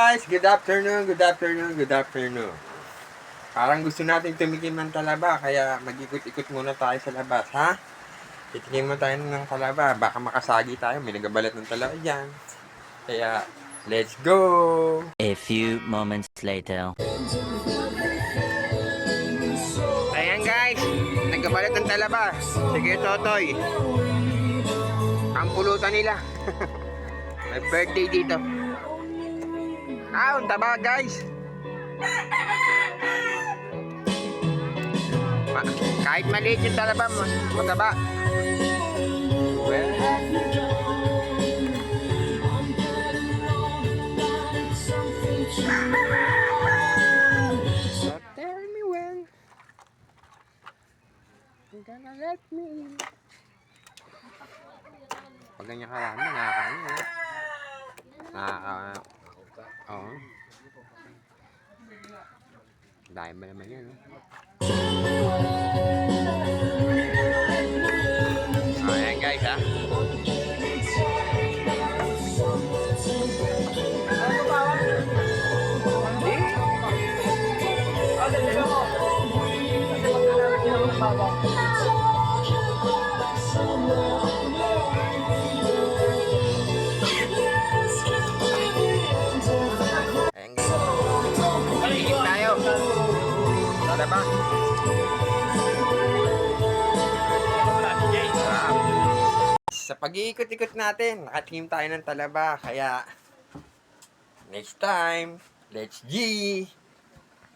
guys! Good afternoon, good afternoon, good afternoon. Parang gusto natin tumikim ng talaba, kaya mag-ikot-ikot muna tayo sa labas, ha? Titikim mo tayo ng talaba, baka makasagi tayo, may nagabalat ng talaba dyan. Kaya, let's go! A few moments later. Ayan guys, nagabalat ng talaba. Sige, Totoy. Ang pulutan nila. May birthday dito. Ang taba guys. Kahit maliit yung talaba mo, mataba. Well, so tell me when you're gonna let me in. Pag ganyan karami, nakakaano eh. Oo. Dahil ba naman yan, eh? Ayan guys, ha? Ayan guys. Paligid tayo. Talaba. Sa pag-iikot-ikot natin, nakatingin tayo ng talaba. Kaya, next time, let's G!